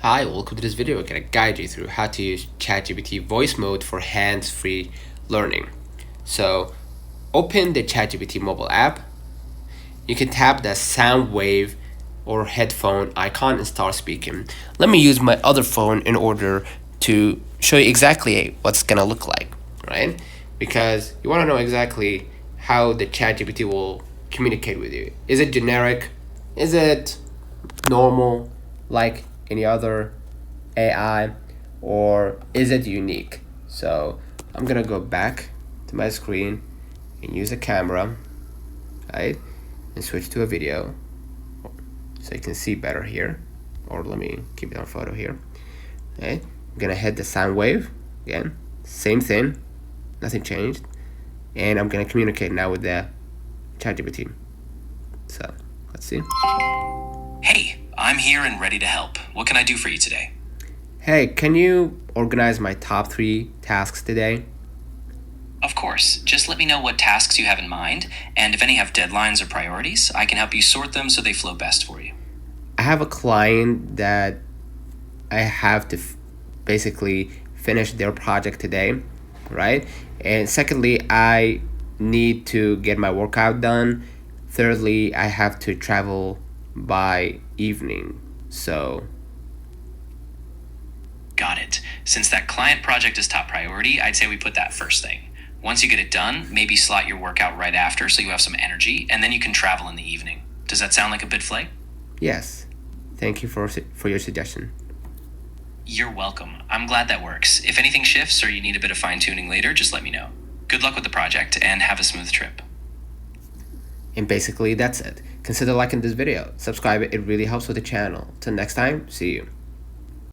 Hi, welcome to this video. I'm going to guide you through how to use ChatGPT voice mode for hands-free learning. So open the ChatGPT mobile app. You can tap the sound wave or headphone icon and start speaking. Let me use my other phone in order to show you exactly what's going to look like, right? Because you want to know exactly how the ChatGPT will communicate with you. Is it generic? Is it normal like any other AI, or is it unique? So I'm gonna go back to my screen and use a camera, right, and switch to a video so you can see better here, or let me keep it on photo here. Okay, I'm gonna hit the sound wave again, same thing, nothing changed, and I'm gonna communicate now with the ChatGPT. So let's see. Hey, I'm here and ready to help. What can I do for you today? Hey, can you organize my top 3 tasks today? Of course. Just let me know what tasks you have in mind, and if any have deadlines or priorities, I can help you sort them so they flow best for you. I have a client that I have to basically finish their project today, right? And secondly, I need to get my workout done. Thirdly, I have to travel by evening. So Got it. Since that client project is top priority, I'd say we put that first thing. Once you get it done, maybe slot your workout right after so you have some energy, and then you can travel in the evening. Does that sound like a bit flay? yes, thank you for your suggestion. You're welcome. I'm glad that works. If anything shifts or you need a bit of fine-tuning later, just let me know. Good luck with the project, and have a smooth trip. And basically that's it. Consider liking this video, subscribe, it really helps with the channel. Till next time, see you.